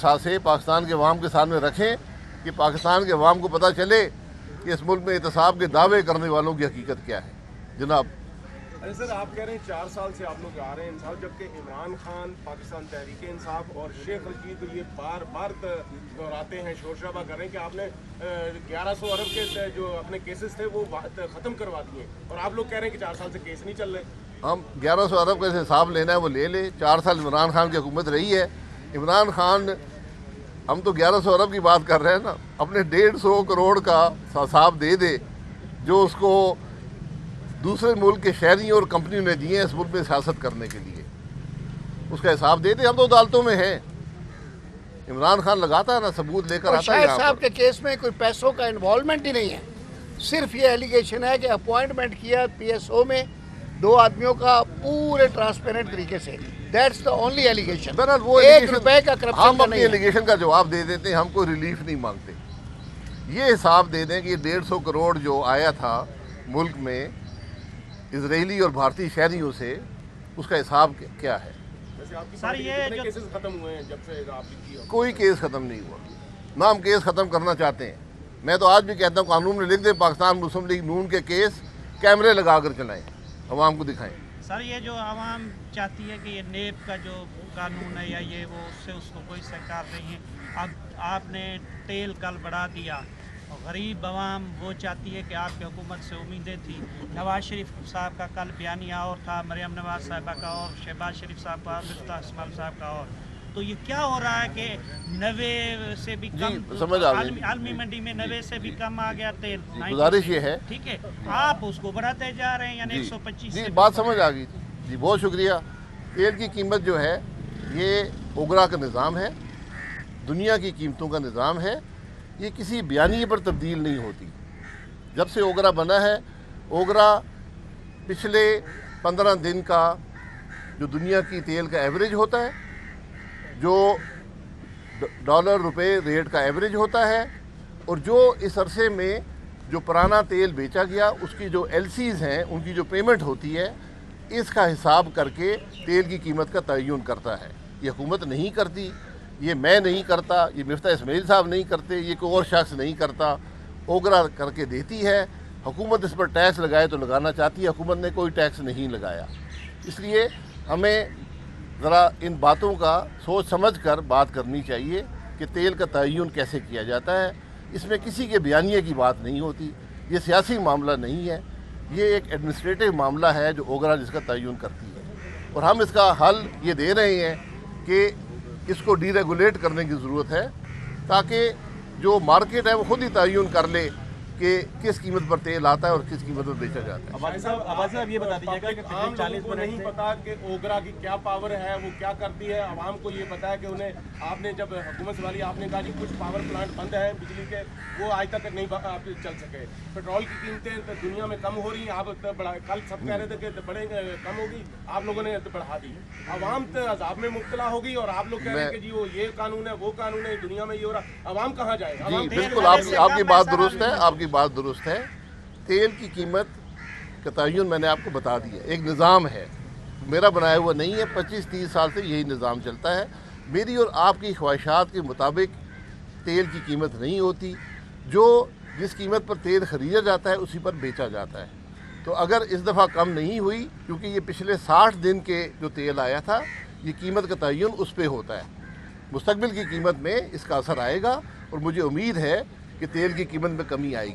सासे पाकिस्तान के अवाम के सामने रखें कि पाकिस्तान के अवाम को पता चले कि इस मुल्क में एहतसाब के दावे करने वालों की हकीकत क्या है। जनाब अरे सर, आप कह रहे हैं 4 साल से आप लोग आ रहे हैं इंसाफ, जबकि इमरान खान, पाकिस्तान तहरीक इंसाफ और शेख रशीद ये बार बार दोहराते हैं, शोर शराबा कर रहे हैं कि आपने 1100 अरब के जो अपने केसेस थे वो ख़त्म करवा दिए, और आप लोग कह रहे हैं कि 4 साल से केस नहीं चल रहे। हम 1100 अरब का हिसाब लेना है वो ले ले। 4 साल इमरान खान की हुकूमत रही है। इमरान खान, हम तो 1100 अरब की बात कर रहे हैं ना, अपने 150 करोड़ का हिसाब दे दे जो उसको दूसरे मुल्क के शहरियों और कंपनियों ने दिए हैं इस मुल्क में सियासत करने के लिए, उसका हिसाब दे दे। हम तो अदालतों में हैं। इमरान खान लगाता है ना, सबूत लेकर आता है। शाहिद साहब के केस में कोई पैसों का इन्वॉल्वमेंट ही नहीं है, सिर्फ ये एलिगेशन है कि अपॉइंटमेंट किया PSO में 2 आदमियों का पूरे ट्रांसपेरेंट तरीके से। That's the only allegation. बहरहाल वो 1 रुपए का करप्शन हम का अपनी नहीं है। एलिगेशन का जवाब दे देते हैं, हम कोई रिलीफ नहीं मांगते। ये हिसाब दे दें कि 150 करोड़ जो आया था मुल्क में इजरायली और भारतीय शहरियों से, उसका हिसाब क्या है। सर, ये जो केसेस खत्म हुए हैं जब से आपने की? कोई केस ख़त्म नहीं हुआ, ना हम केस ख़त्म करना चाहते हैं। मैं तो आज भी कहता हूँ कानून में लिख दें पाकिस्तान मुस्लिम लीग नून के केस कैमरे लगा कर चलाएँ, अवाम को दिखाएं। सर, ये जो आवाम चाहती है कि ये नेब का जो कानून है या ये वो, उससे उसको कोई सरकार नहीं है। अब आपने तेल कल बढ़ा दिया, गरीब आवाम वो चाहती है कि आपकी हुकूमत से उम्मीदें थी। नवाज शरीफ साहब का कल बयानिया और था, मरियम नवाज साहिबा का और, शहबाज शरीफ साहब का, मिफ्ताह इस्माइल साहब का और। तो ये क्या हो रहा है कि 90 से भी कम आलमी मंडी में 90 से भी कम आ गया तेल। गुजारिश ये है, ठीक है, आप उसको बढ़ाते जा रहे हैं, यानी 125 जी बात समझ आ गई जी, बहुत शुक्रिया। तेल की कीमत जो है ये ओगरा का निज़ाम है, दुनिया की कीमतों का निज़ाम है। ये किसी बयानिए पर तब्दील नहीं होती। जब से ओगरा बना है, ओगरा पिछले 15 दिन का जो दुनिया की तेल का एवरेज होता है, जो डॉलर रुपए रेट का एवरेज होता है, और जो इस अरसे में जो पुराना तेल बेचा गया उसकी जो LCs हैं उनकी जो पेमेंट होती है, इसका हिसाब करके तेल की कीमत का तयन करता है। ये हुकूमत नहीं करती, ये मैं नहीं करता, ये मिफ्ताह इस्माइल साहब नहीं करते, ये कोई और शख्स नहीं करता। ओगरा करके देती है। हुकूमत इस पर टैक्स लगाए तो लगाना चाहती है, हुकूमत ने कोई टैक्स नहीं लगाया। इसलिए हमें ज़रा इन बातों का सोच समझ कर बात करनी चाहिए कि तेल का तयन कैसे किया जाता है। इसमें किसी के बयानिए की बात नहीं होती, ये सियासी मामला नहीं है, ये एक एडमिनिस्ट्रेटिव मामला है जो ओगरा जिसका तयन करती है। और हम इसका हल ये दे रहे हैं कि इसको डीरेगुलेट करने की ज़रूरत है, ताकि जो मार्केट है वो खुद ही तयन कर ले कि किस कीमत पर तेल आता है और किस कीमत पर बेचा जाता है। अब्बास साहब ये बता दीजिएगा कि आम लोगों को नहीं पता कि ओगरा की क्या पावर है, वो क्या करती है। आवाम को ये पता है कि उन्हें, आपने जब हुकूमत संभाली आपने कहा कि कुछ पावर प्लांट बंद है बिजली के, वो आज तक नहीं आप चल सके। पेट्रोल की कीमतें तो दुनिया में कम हो रही हैं, आप कल सब कह रहे थे कि बढ़े कम होगी, आप लोगों ने बढ़ा दी। आवाम तो अजाब में मुब्तला होगी और आप लोग कह रहे हैं कि जी वो ये कानून है वो कानून है, दुनिया में ये हो रहा। आवाम कहाँ जाएगा? जी बिल्कुल, आपकी बात दुरुस्त है, आपकी बात दुरुस्त है। तेल की कीमत का तयन मैंने आपको बता दिया, एक निज़ाम है, मेरा बनाया हुआ नहीं है। 25-30 साल से यही निज़ाम चलता है। मेरी और आपकी ख्वाहिशात के मुताबिक तेल की कीमत नहीं होती। जो जिस कीमत पर तेल ख़रीदा जाता है उसी पर बेचा जाता है। तो अगर इस दफ़ा कम नहीं हुई, क्योंकि ये पिछले 60 दिन के जो तेल आया था, ये कीमत का तयन उस पर होता है। मुस्तकबिल की कीमत में इसका असर आएगा और मुझे उम्मीद है कि तेल की कीमत में कमी आएगी।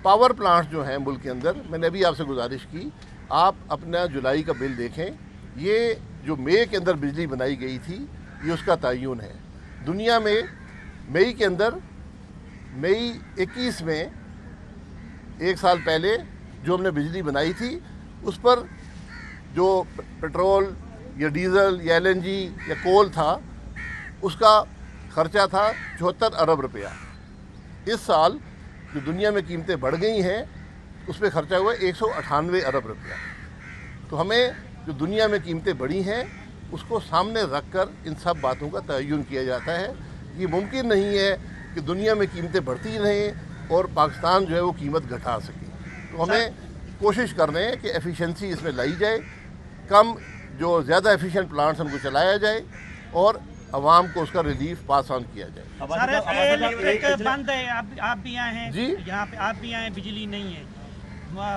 पावर प्लांट्स जो हैं मुल्क के अंदर, मैंने अभी आपसे गुजारिश की, आप अपना जुलाई का बिल देखें। ये जो मई के अंदर बिजली बनाई गई थी, ये उसका तयन है। दुनिया में मई के अंदर, मई 21 में, एक साल पहले जो हमने बिजली बनाई थी, उस पर जो पेट्रोल या डीज़ल या LNG या कोल था, उसका ख़र्चा था 74 अरब रुपया। इस साल जो दुनिया में कीमतें बढ़ गई हैं, उस पर ख़र्चा हुआ 198 अरब रुपया। तो हमें जो दुनिया में कीमतें बढ़ी हैं उसको सामने रख कर इन सब बातों का तयन किया जाता है। ये मुमकिन नहीं है कि दुनिया में कीमतें बढ़ती रहें और पाकिस्तान जो है वो कीमत घटा सके। तो हमें कोशिश कर रहे हैं कि एफिशिएंसी इसमें लाई जाए, कम जो ज़्यादा एफिशिएंट प्लांट्स उनको चलाया जाए और عوام کو اس کا ریلیف پاس آن کیا جائے. سارے الیکٹرک بند ہے, آپ بھی آئے ہیں جی. یہاں پہ, آپ بھی آئے ہیں, بجلی نہیں ہے.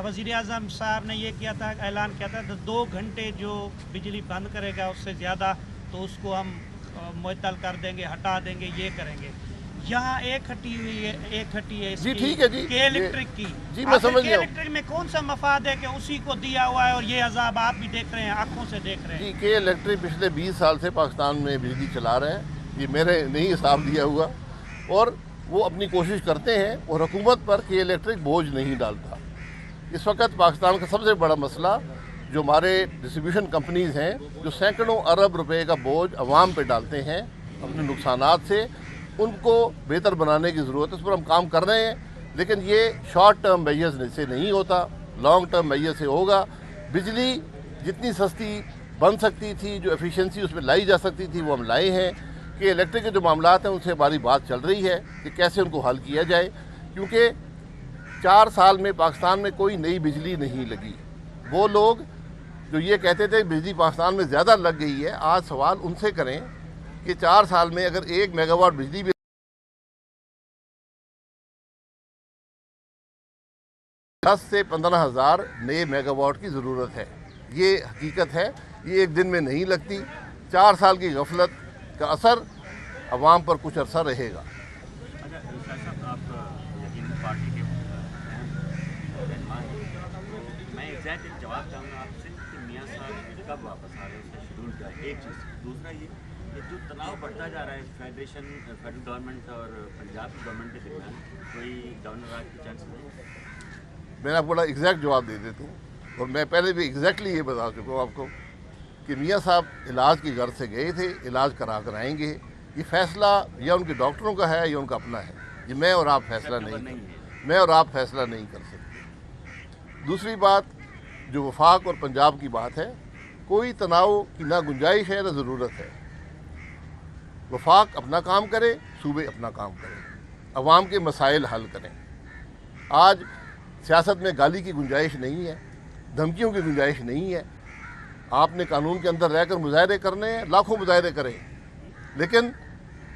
وزیر اعظم صاحب نے یہ کیا تھا, اعلان کیا تھا 2 گھنٹے جو بجلی بند کرے گا اس سے زیادہ تو اس کو ہم معطل کر دیں گے, ہٹا دیں گے, یہ کریں گے. یہاں ایک ہٹی ہے جی ٹھیک ہے جی, کے الیکٹرک کی. جی میں سمجھ کے گیا ہوں. الیکٹرک میں کون سا مفاد ہے کہ اسی کو دیا ہوا ہے اور یہ عذاب آپ بھی دیکھ رہے ہیں, آنکھوں سے دیکھ رہے ہیں. جی کے الیکٹرک پچھلے 20 سال سے پاکستان میں بجلی چلا رہے ہیں, یہ میرے نہیں حساب دیا ہوا, اور وہ اپنی کوشش کرتے ہیں اور حکومت پر کے الیکٹرک بوجھ نہیں ڈالتا. اس وقت پاکستان کا سب سے بڑا مسئلہ جو ہمارے ڈسٹریبیوشن کمپنیز ہیں جو سینکڑوں ارب روپے کا بوجھ عوام پہ ڈالتے ہیں اپنے نقصانات سے, ان کو بہتر بنانے کی ضرورت ہے. اس پر ہم کام کر رہے ہیں, لیکن یہ شارٹ ٹرم میجرز سے نہیں ہوتا, لانگ ٹرم میجر سے ہوگا. بجلی جتنی سستی بن سکتی تھی, جو ایفیشنسی اس میں لائی جا سکتی تھی, وہ ہم لائے ہیں. کہ الیکٹرک کے جو معاملات ہیں ان سے ہماری بات چل رہی ہے کہ کیسے ان کو حل کیا جائے, کیونکہ 4 سال میں پاکستان میں کوئی نئی بجلی نہیں لگی. وہ لوگ جو یہ کہتے تھے بجلی پاکستان میں زیادہ لگ گئی ہے, آج سوال ان سے کریں کہ 4 سال میں اگر 1 میگا واٹ بجلی بھی 10 سے 15 ہزار نئے میگا واٹ کی ضرورت ہے. یہ حقیقت ہے, یہ ایک دن میں نہیں لگتی. 4 سال کی غفلت کا اثر عوام پر کچھ عرصہ رہے گا. اچھا شاہ صاحب, آپ یقیناً پارٹی کے رہنما ہیں, میں ایگزیکٹ ایک جواب چاہوں گا آپ سے کہ میاں صاحب کب واپس آ رہے ہیں, اس کا شیڈول کیا ہے, ایک چیز. دوسرا یہ کہ جو تناؤ بڑھتا جا رہا ہے فیڈرل گورنمنٹ اور پنجاب کی گورنمنٹ کے درمیان, کوئی گورنر راج کی چانس نہیں؟ میں آپ کو بڑا ایگزیکٹ جواب دے دیتا ہوں, اور میں پہلے بھی ایگزیکٹلی یہ بتا چکا ہوں آپ کو کہ میاں صاحب علاج کی غرض سے گئے تھے, علاج کرا کر آئیں گے. یہ فیصلہ یا ان کے ڈاکٹروں کا ہے یا ان کا اپنا ہے, یہ میں اور آپ فیصلہ نہیں کر سکتے. دوسری بات جو وفاق اور پنجاب کی بات ہے, کوئی تناؤ کی نہ گنجائش ہے نہ ضرورت ہے. وفاق اپنا کام کرے, صوبے اپنا کام کریں, عوام کے مسائل حل کریں. آج سیاست میں گالی کی گنجائش نہیں ہے, دھمکیوں کی گنجائش نہیں ہے. آپ نے قانون کے اندر رہ کر مظاہرے کرنے ہیں, لاکھوں مظاہرے کریں, لیکن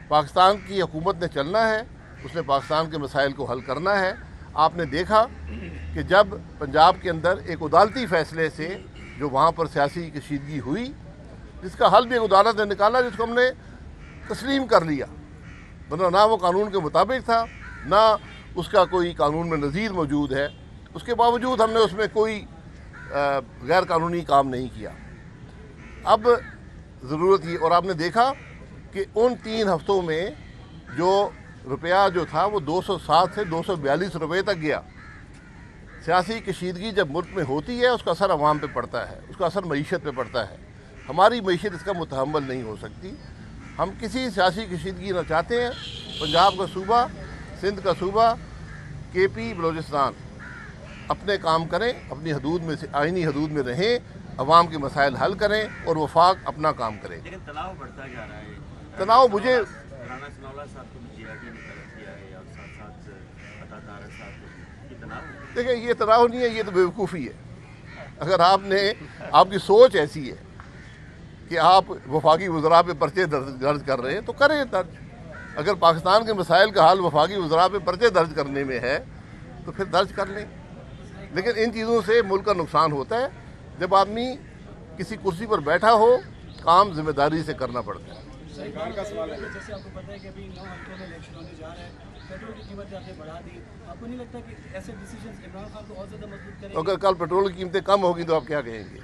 پاکستان کی حکومت نے چلنا ہے, اس نے پاکستان کے مسائل کو حل کرنا ہے. آپ نے دیکھا کہ جب پنجاب کے اندر ایک عدالتی فیصلے سے جو وہاں پر سیاسی کشیدگی ہوئی, جس کا حل بھی ایک عدالت نے نکالا, جس کو ہم نے تسلیم کر لیا, ورنہ نہ وہ قانون کے مطابق تھا نہ اس کا کوئی قانون میں نظیر موجود ہے. اس کے باوجود ہم نے اس میں کوئی غیر قانونی کام نہیں کیا. اب ضرورت یہ, اور آپ نے دیکھا کہ ان 3 ہفتوں میں جو روپیہ جو تھا وہ 207 سے 242 روپے تک گیا. سیاسی کشیدگی جب ملک میں ہوتی ہے اس کا اثر عوام پہ پڑتا ہے, اس کا اثر معیشت پہ پڑتا ہے. ہماری معیشت اس کا متحمل نہیں ہو سکتی. ہم کسی سیاسی کشیدگی نہ چاہتے ہیں. پنجاب کا صوبہ, سندھ کا صوبہ, کے پی, بلوچستان اپنے کام کریں, اپنی حدود میں سے آئینی حدود میں رہیں, عوام کے مسائل حل کریں, اور وفاق اپنا کام کرے. لیکن تناؤ بڑھتا جا رہا ہے. تناؤ مجھے رانا ثناءاللہ صاحب کو بھی GRT نے طلب کیا ہے, اور ساتھ ساتھ عطا طاہر صاحب کو. یہ تناؤ دیکھیں, یہ تناؤ نہیں ہے, یہ تو بیوقوفی ہے. اگر آپ کی سوچ ایسی ہے کہ آپ وفاقی وزراء پہ پرچے درج کر رہے ہیں تو کریں درج. اگر پاکستان کے مسائل کا حل وفاقی وزراء پہ پرچے درج کرنے میں ہے تو پھر درج کر لیں. لیکن ان چیزوں سے ملک کا نقصان ہوتا ہے. جب آدمی کسی کرسی پر بیٹھا ہو, کام ذمہ داری سے کرنا پڑتا ہے. سرکار کا سوال ہے. جیسے آپ کو پتہ ہے کہ ابھی 9 ہفتوں میں الیکشن ہونے جا رہا ہے, پیٹرول کی قیمتیں آپ نے بڑھا دی. آپ کو نہیں لگتا کہ ایسے ڈیسیجنز عمران خان کو اور زیادہ مضبوط کریں گے؟ اگر کل پیٹرول کی قیمتیں کم ہوگی تو آپ کیا کہیں گے؟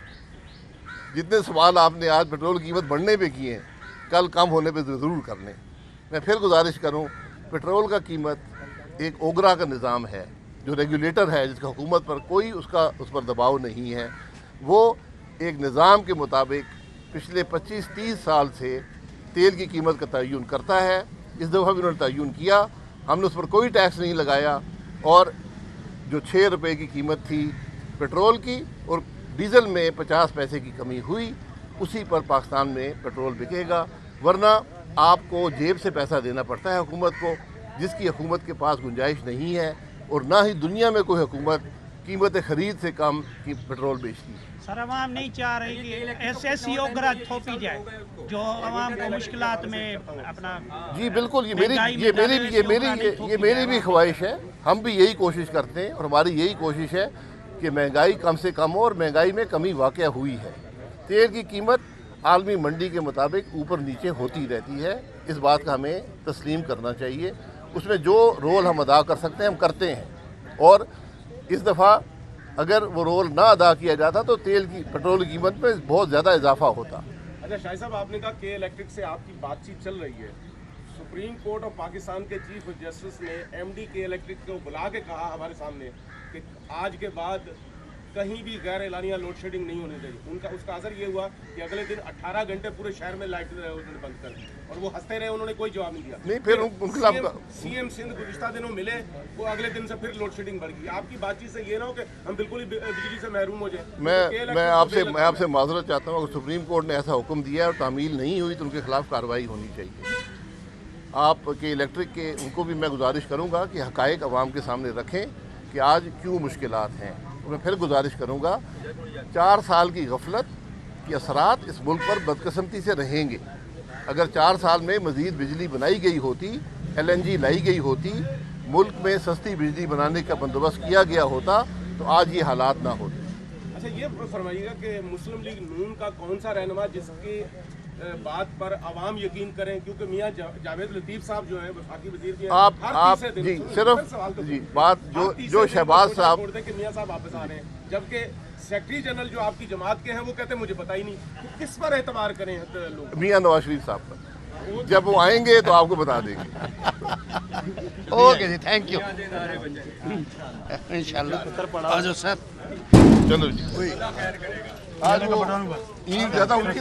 جتنے سوال آپ نے آج پیٹرول کی قیمت بڑھنے پہ کیے ہیں, کل کم ہونے پہ ضرور کر لیں. میں پھر گزارش کروں, پیٹرول کا قیمت ایک اوگرا کا نظام ہے جو ریگولیٹر ہے, جس کا حکومت پر کوئی اس پر دباؤ نہیں ہے. وہ ایک نظام کے مطابق پچھلے 25-30 سال سے تیل کی قیمت کا تعین کرتا ہے. اس دفعہ بھی انہوں نے تعین کیا, ہم نے اس پر کوئی ٹیکس نہیں لگایا. اور جو 6 روپے کی قیمت تھی پیٹرول کی اور ڈیزل میں 50 پیسے کی کمی ہوئی, اسی پر پاکستان میں پیٹرول بکے گا. ورنہ آپ کو جیب سے پیسہ دینا پڑتا ہے حکومت کو, جس کی حکومت کے پاس گنجائش نہیں ہے, اور نہ ہی دنیا میں کوئی حکومت कीमत खरीद से कम की पेट्रोल बेचती है। सर आवाम नहीं चाह रही कि ऐसी ओगरा थोपी जाए जो आवाम को मुश्किलात में अपना जी बिल्कुल, महंगाई में डाले, ऐसी ओगरा नहीं थोपी ये मेरी जाए। भी ख्वाहिश है। हम भी यही कोशिश करते हैं और हमारी यही कोशिश है कि महंगाई कम से कम हो, और महंगाई में कमी वाक़या हुई है। तेल की कीमत आलमी मंडी के मुताबिक ऊपर नीचे होती रहती है, इस बात का हमें तस्लीम करना चाहिए। उसमें जो रोल हम अदा कर सकते हैं हम करते हैं, और इस दफ़ा अगर वो रोल ना अदा किया जाता तो तेल की पेट्रोल की कीमत में बहुत ज़्यादा इजाफा होता। अच्छा शाही साहब, आपने कहा के इलेक्ट्रिक से आपकी बातचीत चल रही है। सुप्रीम कोर्ट ऑफ पाकिस्तान के चीफ जस्टिस ने एमडी के इलेक्ट्रिक को बुला के कहा हमारे सामने कि आज के बाद कहीं भी गैर एलानिया लोड शेडिंग नहीं होनी चाहिए। उनका उसका असर ये हुआ कि अगले दिन 18 घंटे पूरे शहर में लाइट उन्होंने बंद कर दी, और वो हंसते रहे, उन्होंने कोई जवाब नहीं दिया। नहीं, फिर उनके सीएम सिंध गुज़िश्ता दिनों मिले, वो अगले दिन से फिर लोड शेडिंग बढ़ गई। आपकी बातचीत से ये ना हो कि हम बिल्कुल ही बिजली से महरूम हो जाए। मैं आपसे माजरत चाहता हूँ, अगर सुप्रीम कोर्ट ने ऐसा हुक्म दिया है और तामील नहीं हुई तो उनके खिलाफ कार्रवाई होनी चाहिए। आपके इलेक्ट्रिक के उनको भी मैं गुजारिश करूँगा कि हक़ाइक़ अवाम के सामने रखें कि आज क्यों मुश्किलात हैं। मैं फिर गुजारिश करूँगा, 4 साल की गफलत के असरात इस मुल्क पर बदकिस्मती से रहेंगे। अगर 4 साल में मज़ीद बिजली बनाई गई होती, LNG लाई गई होती, मुल्क में सस्ती बिजली बनाने का बंदोबस्त किया गया होता तो आज ये हालात ना होते। अच्छा ये फरमाइएगा कि मुस्लिम लीग नून का कौन सा रहनुमा जिसकी बात पर आवाम यकीन करें, क्योंकि मियां जावेद लतीफ़ साहब जो हैं वफाकी वज़ीर भी हैं, आप जी सिर्फ जी बात जो शहबाज साहब कि मियां साहब वापस आ रहे हैं, जबकि सेक्रेटरी जनरल जो आपकी जमात के हैं वो कहते हैं मुझे पता ही नहीं। तो किस पर एतबार करें लोग? मियां नवाज शरीफ साहब पर, जब वो आएंगे तो आपको बता देंगे। ओके जी, थैंक यू। इंशाल्लाह आ जाओ सर। चलो जी, आज वो ईद ज़्यादा उनकी